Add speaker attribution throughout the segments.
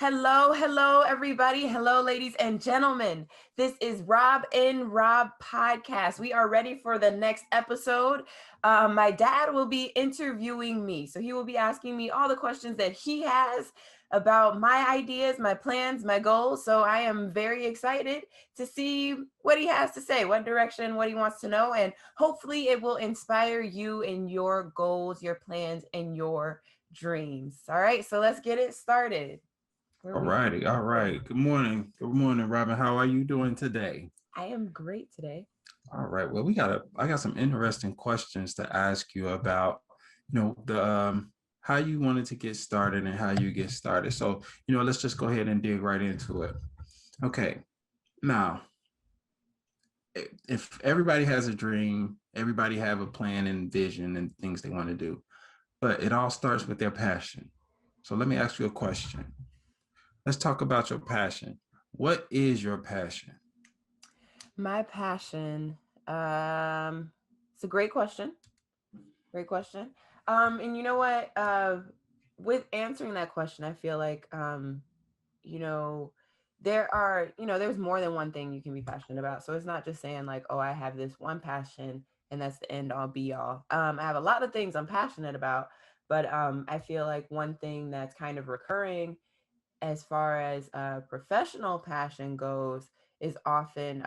Speaker 1: Hello, hello, everybody. Hello, ladies and gentlemen. This is Rob and Rob podcast. We are ready for the next episode. My dad will be interviewing me. So he will be asking me all the questions that he has about my ideas, my plans, my goals. So I am very excited to see what he has to say, what direction, what he wants to know. And hopefully it will inspire you in your goals, your plans, and your dreams. All right, so let's get it started. Where
Speaker 2: All
Speaker 1: we at?
Speaker 2: righty, all right. Good morning. Good morning, Robyn. How are you doing today?
Speaker 1: I am great today.
Speaker 2: All right. Well, I got some interesting questions to ask you about, the how you wanted to get started and how you get started. So, let's just go ahead and dig right into it. Okay. Now, if everybody has a dream, everybody have a plan and vision and things they want to do, but it all starts with their passion. So let me ask you a question. Let's talk about your passion. What is your passion?
Speaker 1: My passion. It's a great question. Great question. And you know what? With answering that question, I feel like you know, there's more than one thing you can be passionate about. So it's not just saying like, oh, I have this one passion and that's the end all be all. I have a lot of things I'm passionate about, but I feel like one thing that's kind of recurring as far as professional passion goes is often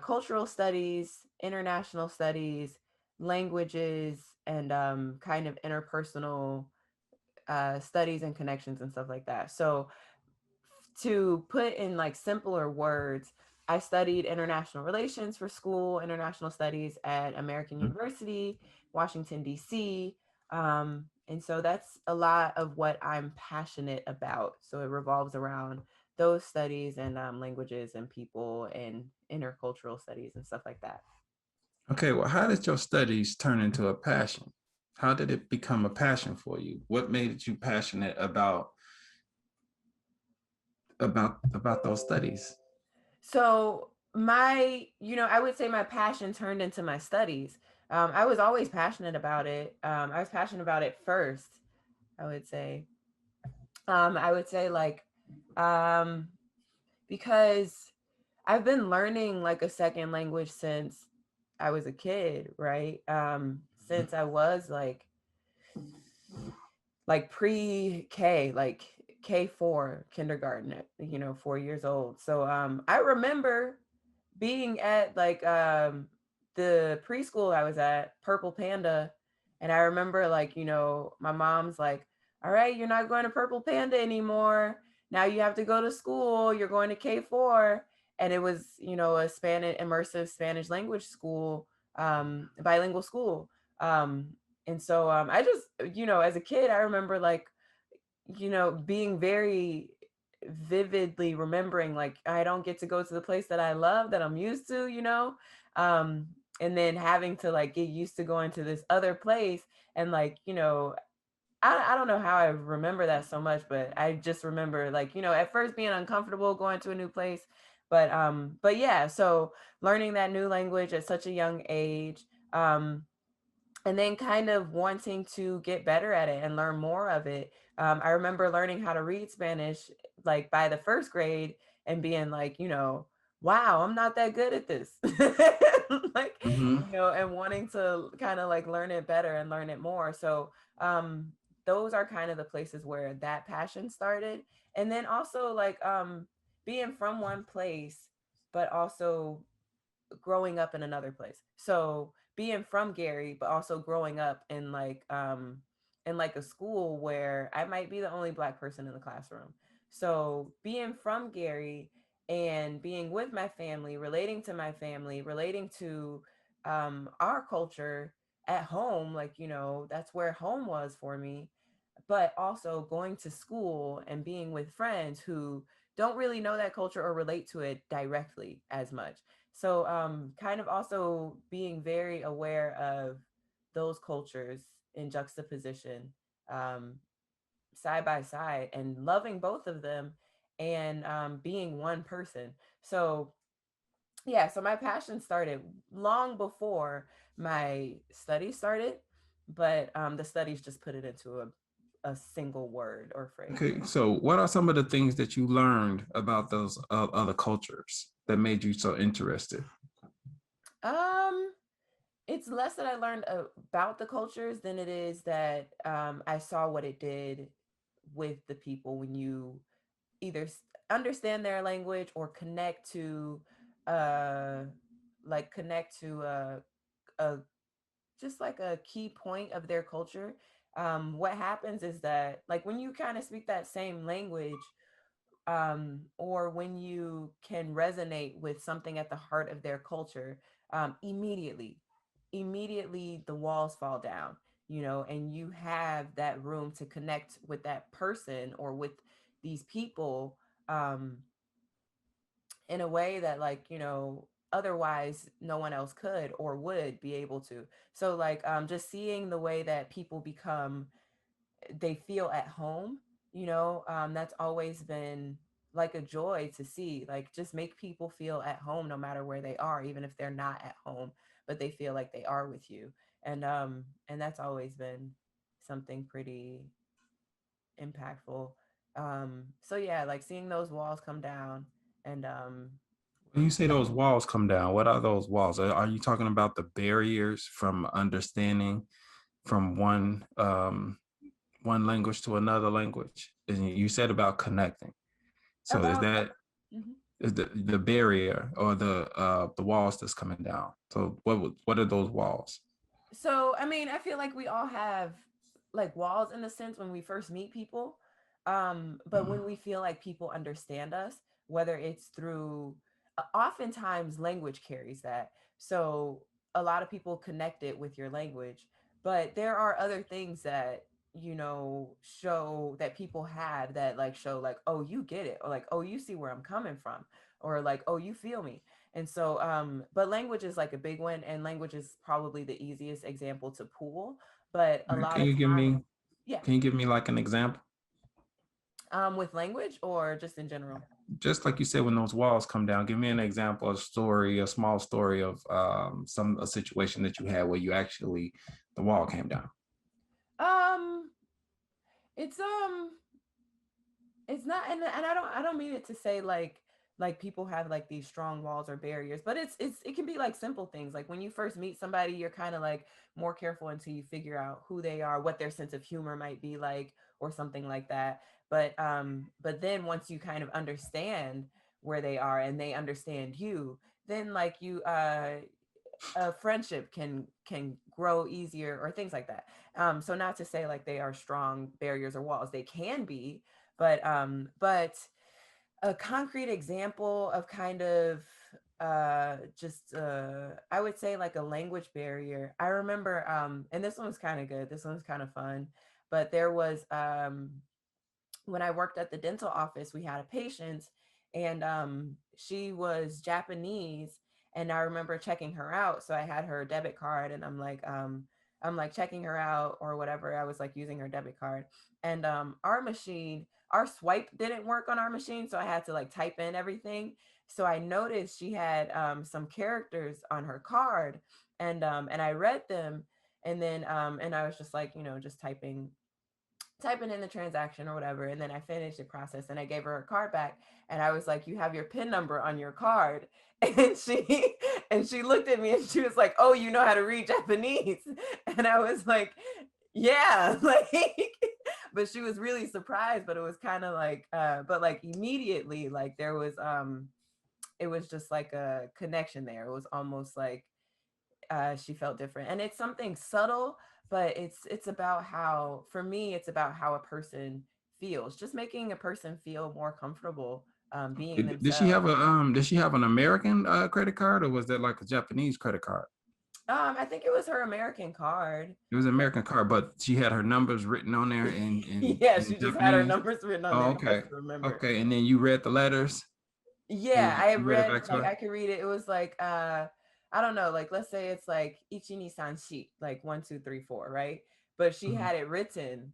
Speaker 1: cultural studies, international studies, languages, and kind of interpersonal studies and connections and stuff like that. So, to put in like simpler words, I studied international relations for school, international studies at American
Speaker 2: Mhm.
Speaker 1: University, Washington, D.C. And so that's a lot of what I'm passionate about. So it revolves around those studies and languages and people and intercultural studies and stuff like that.
Speaker 2: Okay, well, how did your studies turn into a passion? How did it become a passion for you? What made you passionate about those studies?
Speaker 1: So I would say my passion turned into my studies. I was always passionate about it. I was passionate about it first. I would say. I would say like, um, because I've been learning like a second language since I was a kid, right? Since I was like pre-K, like K4 kindergarten, at 4 years old. So I remember being at like the preschool I was at, Purple Panda, and I remember like, my mom's like, "All right, you're not going to Purple Panda anymore. Now you have to go to school. You're going to K4." And it was, a Spanish immersive Spanish language school, bilingual school. And so I just, as a kid, I remember like, being very vividly remembering like I don't get to go to the place that I love that I'm used to, um, and then having to like get used to going to this other place and like, I don't know how I remember that so much, but I just remember like, at first being uncomfortable going to a new place. But yeah, so learning that new language at such a young age, and then kind of wanting to get better at it and learn more of it. I remember learning how to read Spanish like by the first grade and being like, wow, I'm not that good at this. Like,
Speaker 2: Mm-hmm.
Speaker 1: and wanting to kind of like learn it better and learn it more. So, um, those are kind of the places where that passion started. And then also like being from one place, but also growing up in another place. So being from Gary, but also growing up in like a school where I might be the only black person in the classroom. So being from Gary and being with my family, relating to my family, relating to our culture at home, like, that's where home was for me. But also going to school and being with friends who don't really know that culture or relate to it directly as much. So, kind of also being very aware of those cultures in juxtaposition, um, side by side, and loving both of them and being one person. So, yeah, so my passion started long before my studies started, but the studies just put it into a single word or phrase.
Speaker 2: Okay, so what are some of the things that you learned about those other cultures that made you so interested?
Speaker 1: Um, it's less that I learned about the cultures than it is that I saw what it did with the people when you either understand their language or uh connect to a just like a key point of their culture. What happens is that like when you kind of speak that same language, or when you can resonate with something at the heart of their culture, immediately the walls fall down, and you have that room to connect with that person or with these people, um, in a way that, like, otherwise no one else could or would be able to. So like, just seeing the way that people become, they feel at home, that's always been like a joy to see, like just make people feel at home no matter where they are, even if they're not at home, but they feel like they are with you. And that's always been something pretty impactful. So yeah, like seeing those walls come down. And
Speaker 2: When you say those walls come down, what are those walls? Are you talking about the barriers from understanding from one language to another language? And you said about connecting. So is
Speaker 1: about
Speaker 2: that
Speaker 1: Mhm.
Speaker 2: is the barrier or the walls that's coming down? So what are those walls?
Speaker 1: So, I mean, I feel like we all have like walls in the sense when we first meet people. But
Speaker 2: Mhm.
Speaker 1: when we feel like people understand us, whether it's through, oftentimes language carries that. So, a lot of people connect it with your language, but there are other things that, show that people have that like show like, oh, you get it, or like, oh, you see where I'm coming from, or like, oh, you feel me. And so, but language is like a big one, and language is probably the easiest example to pull. But a lot
Speaker 2: Can
Speaker 1: of
Speaker 2: you give
Speaker 1: time,
Speaker 2: me
Speaker 1: yeah,
Speaker 2: can you give me like an example?
Speaker 1: with language or just in general.
Speaker 2: Just like you said, when those walls come down, give me an example, a story, a small story of a situation that you had where you actually the wall came down.
Speaker 1: Um, it's it's not, and I don't mean it to say like people have like these strong walls or barriers, but it can be like simple things. Like when you first meet somebody, you're kind of like more careful until you figure out who they are, what their sense of humor might be like, or something like that. But then once you kind of understand where they are and they understand you, then like a friendship can grow easier or things like that. So not to say like they are strong barriers or walls, they can be, but a concrete example of kind of just I would say like a language barrier. I remember, and this one was kind of good, this one was kind of fun, but there was, when I worked at the dental office, we had a patient, and she was Japanese, and I remember checking her out. So I had her debit card, and I'm like checking her out or whatever. I was like using her debit card, and our swipe didn't work on our machine, so I had to like type in everything. So I noticed she had some characters on her card, and I read them, and I was just like, just typing in the transaction or whatever, and then I finished the process and I gave her card back, and I was like, you have your PIN number on your card. And she looked at me and she was like, oh, you know how to read Japanese. And I was like, yeah. Like, but she was really surprised, but it was kind of like, but like immediately, like there was, it was just like a connection there. It was almost like, she felt different, and it's something subtle, but it's about how, for me, it's about how a person feels, just making a person feel more comfortable, being themselves.
Speaker 2: Did she have an American credit card or was that like a Japanese credit card?
Speaker 1: I think it was her American card.
Speaker 2: It was an American card, but she had her numbers written on there
Speaker 1: Yeah,
Speaker 2: in
Speaker 1: she just had her
Speaker 2: Japanese.
Speaker 1: numbers written on
Speaker 2: Oh,
Speaker 1: there for us
Speaker 2: okay.
Speaker 1: to remember.
Speaker 2: Okay. And then you read the letters and
Speaker 1: Yeah, I
Speaker 2: you read it
Speaker 1: read,
Speaker 2: back to
Speaker 1: like,
Speaker 2: her.
Speaker 1: I could read it. It was like, I don't know, like let's say it's like ichi ni san shi, like 1 2 3 4, right? But she
Speaker 2: Mhm.
Speaker 1: had it written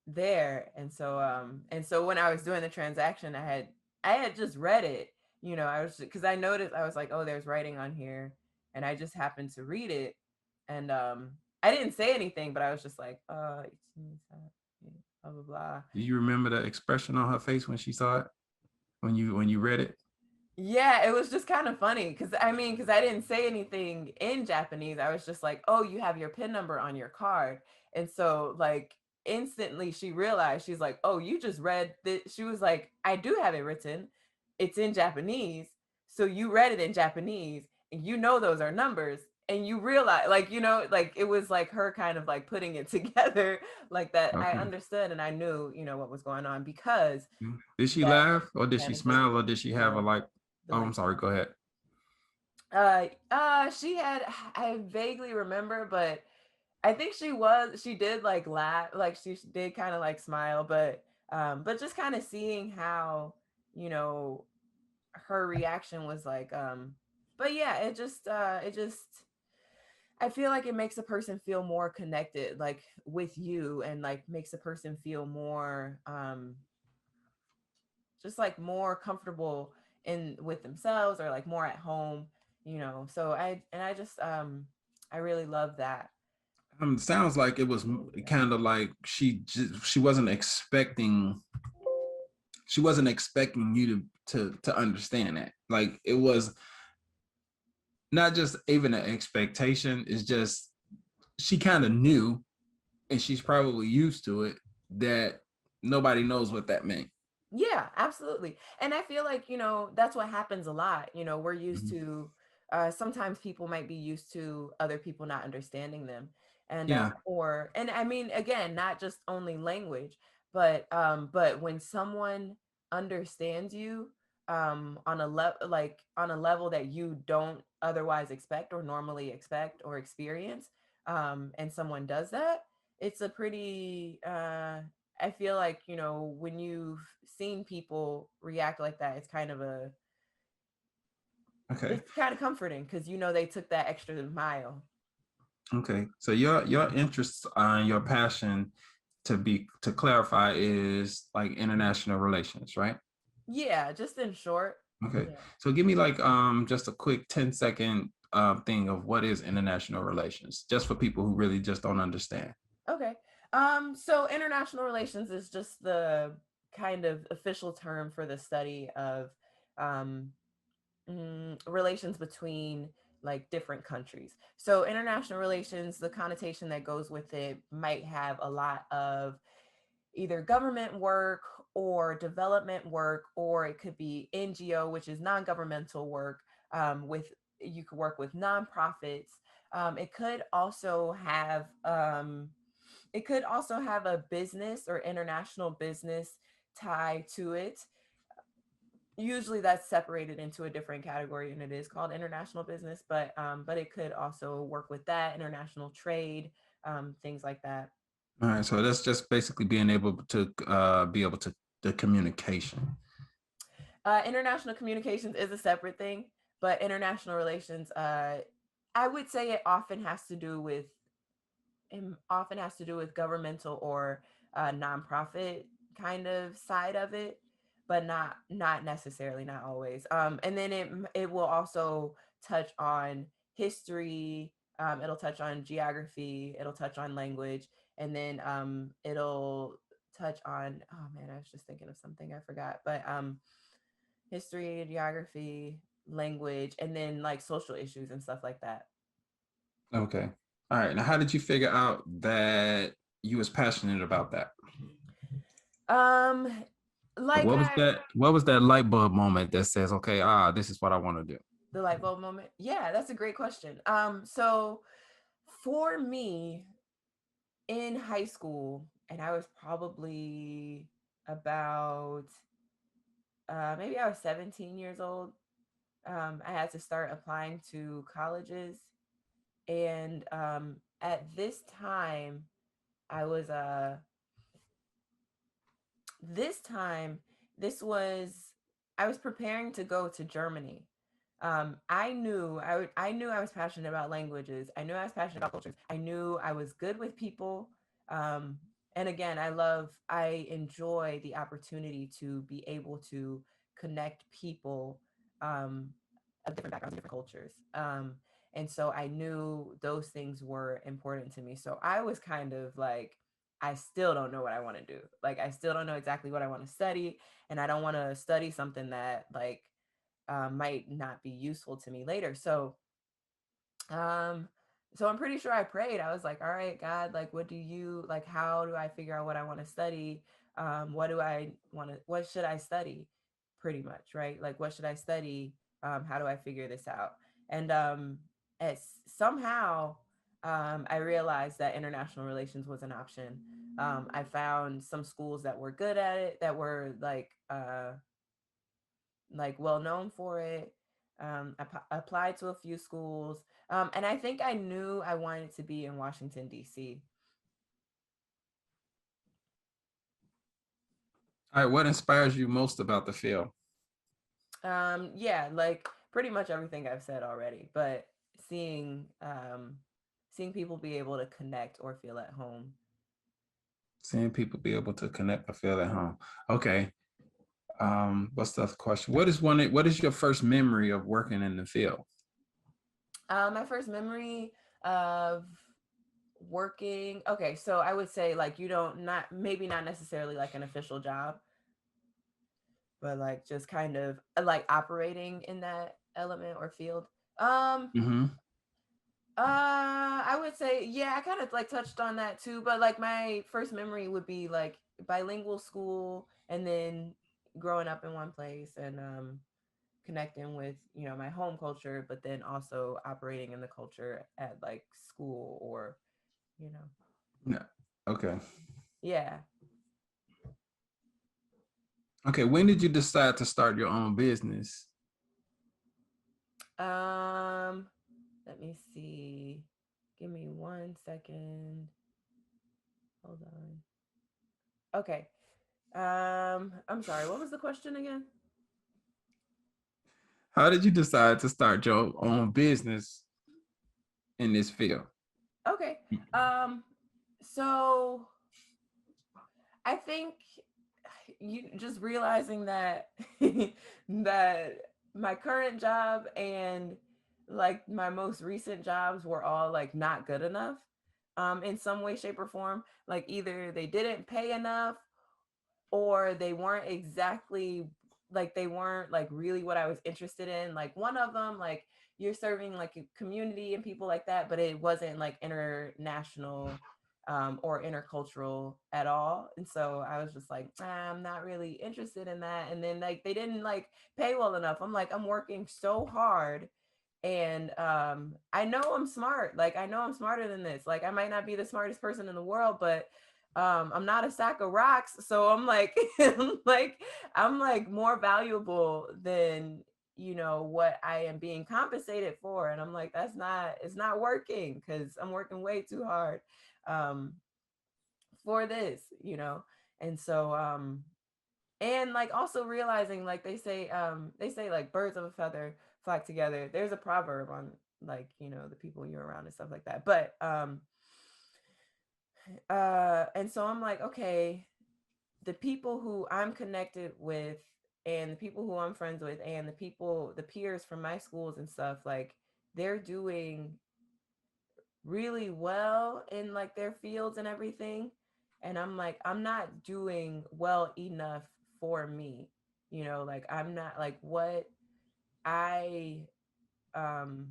Speaker 1: there, and so when I was doing the transaction, I had just read it, I was, because I noticed, I was like, oh, there's writing on here, and I just happened to read it, and I didn't say anything, but I was just like, ichi ni san shi. blah blah blah.
Speaker 2: Do you remember the expression on her face when she saw it? When you read it?
Speaker 1: Yeah, it was just kind of funny because I mean, because I didn't say anything in Japanese. I was just like, "Oh, you have your PIN number on your card," and so like instantly she realized she's like, "Oh, you just read this." She was like, "I do have it written. It's in Japanese, so you read it in Japanese, and you know those are numbers." And you realize, like, like it was like her kind of like putting it together, like that. I
Speaker 2: Okay.
Speaker 1: understood and I knew, what was going on because
Speaker 2: Did she
Speaker 1: that
Speaker 2: laugh or did she
Speaker 1: manifested
Speaker 2: smile or did she have a
Speaker 1: the
Speaker 2: like?
Speaker 1: the
Speaker 2: Oh, I'm
Speaker 1: language.
Speaker 2: sorry. Go ahead.
Speaker 1: She had, I vaguely remember, but I think she did like laugh, like she did kind of like smile, but just kind of seeing how, you know, her reaction was like, but yeah, it just, I feel like it makes a person feel more connected, like with you, and like makes a person feel more, just like more comfortable in with themselves or like more at home, so I just I really love that.
Speaker 2: Sounds like it was kind of like she wasn't expecting you to understand that. Like it was not just even an expectation. It's just she kind of knew, and she's probably used to it that nobody knows what that meant.
Speaker 1: Yeah, absolutely. And I feel like, that's what happens a lot. We're used
Speaker 2: Mhm.
Speaker 1: to, sometimes people might be used to other people not understanding them. And,
Speaker 2: Yeah.
Speaker 1: and I mean, again, not just only language, but when someone understands you, on a level, like on a level that you don't otherwise expect or normally expect or experience, and someone does that, it's a pretty, I feel like, when you've seen people react like that,
Speaker 2: Okay.
Speaker 1: it's kind of comforting because they took that extra mile.
Speaker 2: Okay. So your interest and your passion to clarify is like international relations, right?
Speaker 1: Yeah, just in short.
Speaker 2: Okay.
Speaker 1: Yeah.
Speaker 2: So give me like just a quick 10-second thing of what is international relations, just for people who really just don't understand.
Speaker 1: Okay. So international relations is just the kind of official term for the study of, um, relations between like different countries. So international relations, the connotation that goes with it might have a lot of either government work or development work, or it could be NGO, which is non-governmental work. With You could work with nonprofits. It could also have, a business or international business tie to it. Usually that's separated into a different category and it is called international business, but it could also work with that international trade, things like that.
Speaker 2: All right. So that's just basically being able to be able to the communication.
Speaker 1: International communications is a separate thing, but international relations, I would say it often has to do with governmental or, nonprofit kind of side of it, but not necessarily, not always. And then it will also touch on history. It'll touch on geography. It'll touch on language, and then, it'll touch on. Oh man, I was just thinking of something I forgot, but, history, geography, language, and then like social issues and stuff like that.
Speaker 2: Okay. All right. Now, how did you figure out that you was passionate about that?
Speaker 1: Um,
Speaker 2: Like,
Speaker 1: like I
Speaker 2: what was that light bulb moment that says, okay, this is what I want to do?
Speaker 1: The light bulb moment. Yeah, that's a great question. So for me in high school, and I was probably about, maybe I was 17 years old. I had to start applying to colleges, and, at this time, I was this time this was I was preparing to go to Germany. I knew I was passionate about languages. I knew I was passionate about cultures. I knew I was good with people. Um, and again, I enjoy the opportunity to be able to connect people, um, of different backgrounds and different cultures. And so I knew those things were important to me. So I was kind of like I still don't know what I want to do. Like I still don't know exactly what I want to study, and I don't want to study something that like might not be useful to me later. Um, so I'm pretty sure I prayed. I was like, all right, God, like, what do you like? How do I figure out what I want to study? What do I want to? What should I study? Pretty much, right? Like, what should I study? How do I figure this out? And as somehow, I realized that international relations was an option. I found some schools that were good at it, that were like well known for it. Applied to a few schools, and I think I knew I wanted to be in Washington D.C.
Speaker 2: All right, what inspires you most about the field?
Speaker 1: Yeah, like pretty much everything I've said already, but seeing seeing people be able to connect or feel at home.
Speaker 2: Seeing people be able to connect or feel at home. Okay. What's the other question? What is your first memory of working in the field?
Speaker 1: My first memory of working. Okay, so I would say like you don't not maybe not necessarily like an official job, but like just kind of like operating in that element or field. Um,
Speaker 2: Mm-hmm.
Speaker 1: I would say, yeah, I kind of like touched on that too, but like my first memory would be like bilingual school and then growing up in one place and connecting with, you know, my home culture, but then also operating in the culture at like school or, you know,
Speaker 2: Yeah. Okay.
Speaker 1: yeah.
Speaker 2: Okay. When did you decide to start your own business?
Speaker 1: Um, Let me see. Give me 1 second. Hold on. Okay. I'm sorry. What was the question again?
Speaker 2: How did you decide to start your own business in this field?
Speaker 1: Okay. Um, so I think you just realizing that that my current job and like my most recent jobs were all like not good enough in some way, shape, or form. Like either they didn't pay enough or they weren't exactly like they weren't like really what I was interested in. Like one of them, like you're serving like a community and people like that, but it wasn't like international or intercultural at all. And so I was just like, I'm not really interested in that. And then like they didn't like pay well enough. I'm like, I'm working so hard and I know I'm smart. Like I know I'm smarter than this. Like I might not be the smartest person in the world, but I'm not a sack of rocks. So I'm like I'm like more valuable than you know what I am being compensated for. And I'm like, that's not it's not working because I'm working way too hard um for this, you know. And so and like also realizing like they say like birds of a feather flock together. There's a proverb on like you know the people you're around and stuff like that, but and so I'm like, okay, the people who I'm connected with and the people who I'm friends with and the peers from my schools and stuff, like they're doing really well in like their fields and everything. And I'm like, I'm not doing well enough for me. You know, like I'm not like what I um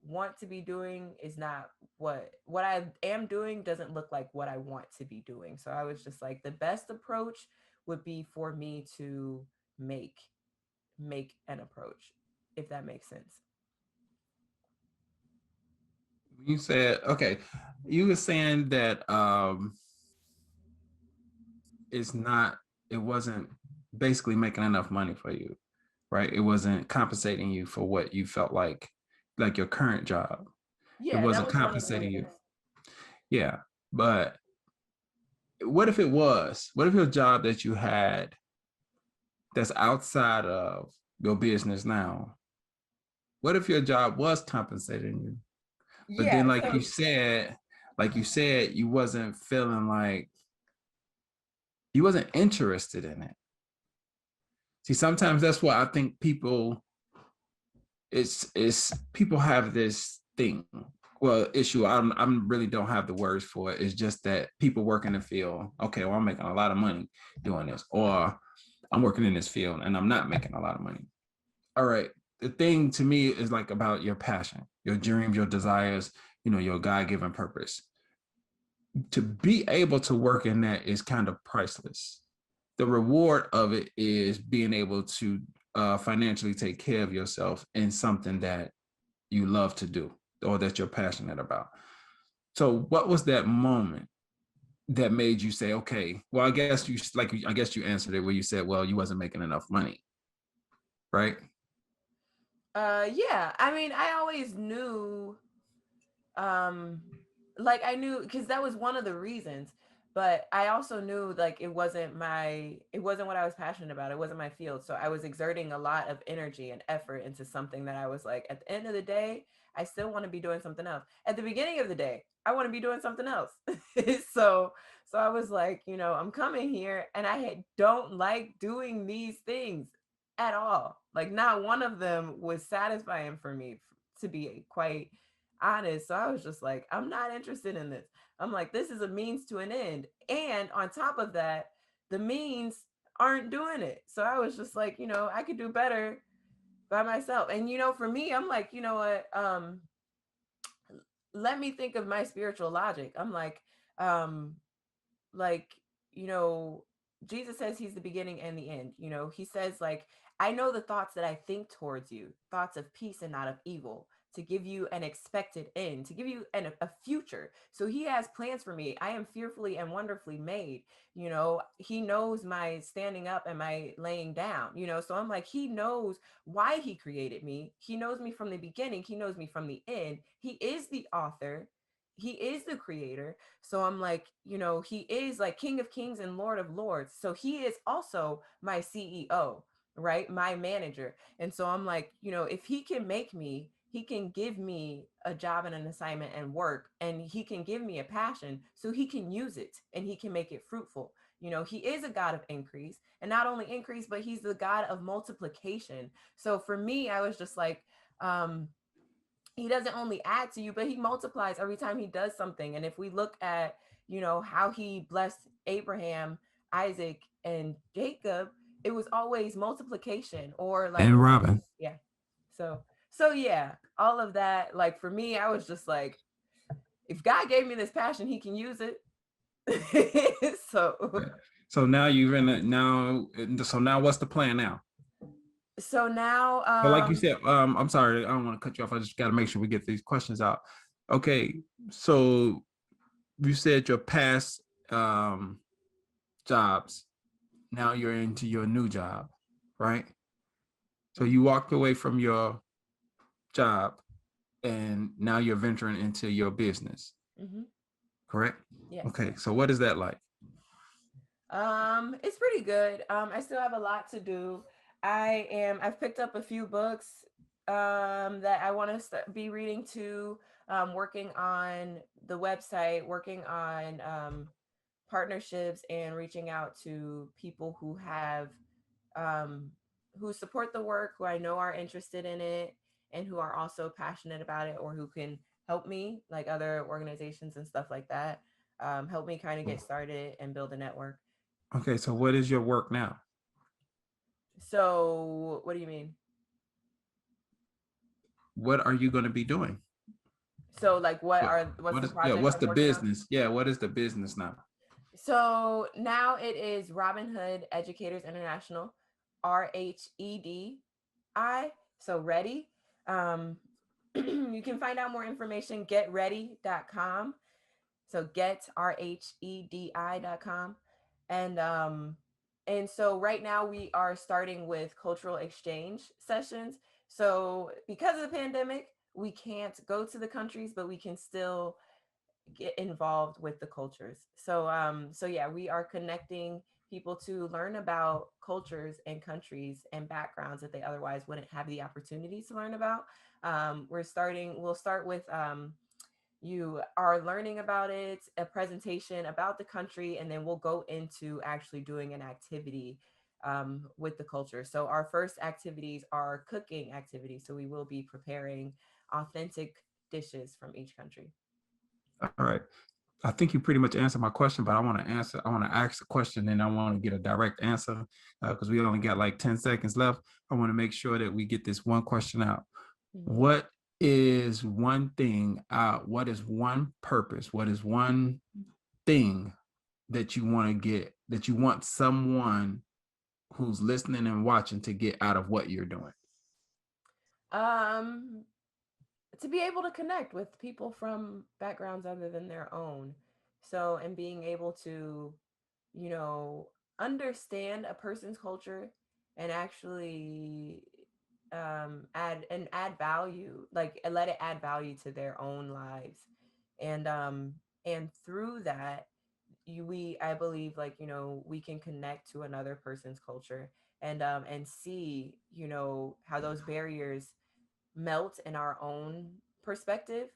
Speaker 1: want to be doing is not what I am doing doesn't look like what I want to be doing. So I was just like the best approach would be for me to make make an approach, if that makes sense.
Speaker 2: You said, okay, you were saying that it's not, it wasn't basically making enough money for you, right? It wasn't compensating you for what you felt like your current job. It
Speaker 1: Yeah, that
Speaker 2: wasn't
Speaker 1: was one of the
Speaker 2: compensating you.
Speaker 1: things.
Speaker 2: Yeah. But what if it was? What if your job that you had that's outside of your business now? What if your job was compensating you? But then
Speaker 1: Yeah, so
Speaker 2: like you said, you wasn't feeling like you wasn't interested in it. See, sometimes that's why I think people it's people have this thing. well, issue I'm really don't have the words for it. It's just that people work in the field. Okay, well, I'm making a lot of money doing this, or I'm working in this field and I'm not making a lot of money. All right. The thing to me is like about your passion, your dreams, your desires, your God-given purpose. To be able to work in that is kind of priceless. The reward of it is being able to financially take care of yourself in something that you love to do or that you're passionate about. So, what was that moment that made you say, okay, well, I guess you answered it where you said, well, you wasn't making enough money, right?
Speaker 1: Yeah, I mean, I always knew, um like I knew, because that was one of the reasons, but I also knew like it wasn't what I was passionate about. It wasn't my field, so I was exerting a lot of energy and effort into something that I was like, at the end of the day, I still want to be doing something else. At the beginning of the day, I want to be doing something else. so so I was like, I'm coming here and don't like doing these things at all. Like not one of them was satisfying for me, to be quite honest. So I was just like, I'm not interested in this. I'm like, this is a means to an end. And on top of that, the means aren't doing it. So I was just like, I could do better by myself. And for me, I'm like, you know what? Let me think of my spiritual logic. I'm um, like you know Jesus says he's the beginning and the end. He says, like, I know the thoughts that I think towards you, thoughts of peace and not of evil, to give you an expected end, to give you a future. So he has plans for me. I am fearfully and wonderfully made. He knows my standing up and my laying down. So I'm like, he knows why he created me. He knows me from the beginning, he knows me from the end. He is the author, he is the creator. So I'm like, he is like King of Kings and Lord of Lords. So he is also my CEO, right? My manager. And so I'm like, if he can make me, he can give me a job and an assignment and work, and he can give me a passion so he can use it and he can make it fruitful. He is a God of increase, and not only increase, but he's the God of multiplication. So for me, I was just like, he doesn't only add to you, but he multiplies every time he does something. And if we look at, how he blessed Abraham, Isaac, and Jacob, it was always multiplication, or like,
Speaker 2: And Robyn.
Speaker 1: yeah. So yeah, all of that. Like for me, I was just like, if God gave me this passion, he can use it. so
Speaker 2: So now you're in it now. So now what's the plan now?
Speaker 1: so now,
Speaker 2: So like you said, I'm sorry, I don't want to cut you off. I just got to make sure we get these questions out. Okay, so you said your past jobs. Now you're into your new job, right? So you walked away from your job, and now you're venturing into your business,
Speaker 1: mm-hmm,
Speaker 2: correct?
Speaker 1: yes.
Speaker 2: Okay, so what is that like?
Speaker 1: It's pretty good. I still have a lot to do. I've picked up a few books that I want to be reading too. Working on the website, working on partnerships, and reaching out to people um who support the work, who I know are interested in it, and who are also passionate about it, or who can help me, like other organizations and stuff like that. Help me kind of get started and build a network.
Speaker 2: Okay, so what is your work now?
Speaker 1: So, what do you mean?
Speaker 2: What are you going to be doing?
Speaker 1: So, like, what's
Speaker 2: What
Speaker 1: the
Speaker 2: is yeah?
Speaker 1: projects
Speaker 2: What's
Speaker 1: I'm
Speaker 2: the
Speaker 1: working on?
Speaker 2: business? Yeah, what is the business now?
Speaker 1: So now it is Robyn Hood Educators International, RHEDI. So ready. Um, you can find out more information, getready.com. So get RHEDI.com. And and so right now we are starting with cultural exchange sessions. So because of the pandemic, we can't go to the countries, but we can still get involved with the cultures. So yeah, we are connecting people to learn about cultures and countries and backgrounds that they otherwise wouldn't have the opportunity to learn about. We'll start with you are learning about it, a presentation about the country, and then we'll go into actually doing an activity with the culture. So our first activities are cooking activities. So we will be preparing authentic dishes from each country.
Speaker 2: All right. I think you pretty much answered my question, but I want to ask a question and I want to get a direct answer because we only got like 10 seconds left. I want to make sure that we get this one question out.
Speaker 1: Mm-hmm.
Speaker 2: What is one thing, what is one purpose? What is one thing that you want to get, that you want someone who's listening and watching to get out of what you're doing?
Speaker 1: Um, to be able to connect with people from backgrounds other than their own. So, and being able to, you know, understand a person's culture and actually add value, like let it add value to their own lives. And through that, we I believe, like, we can connect to another person's culture and see, how those barriers melt in our own perspective,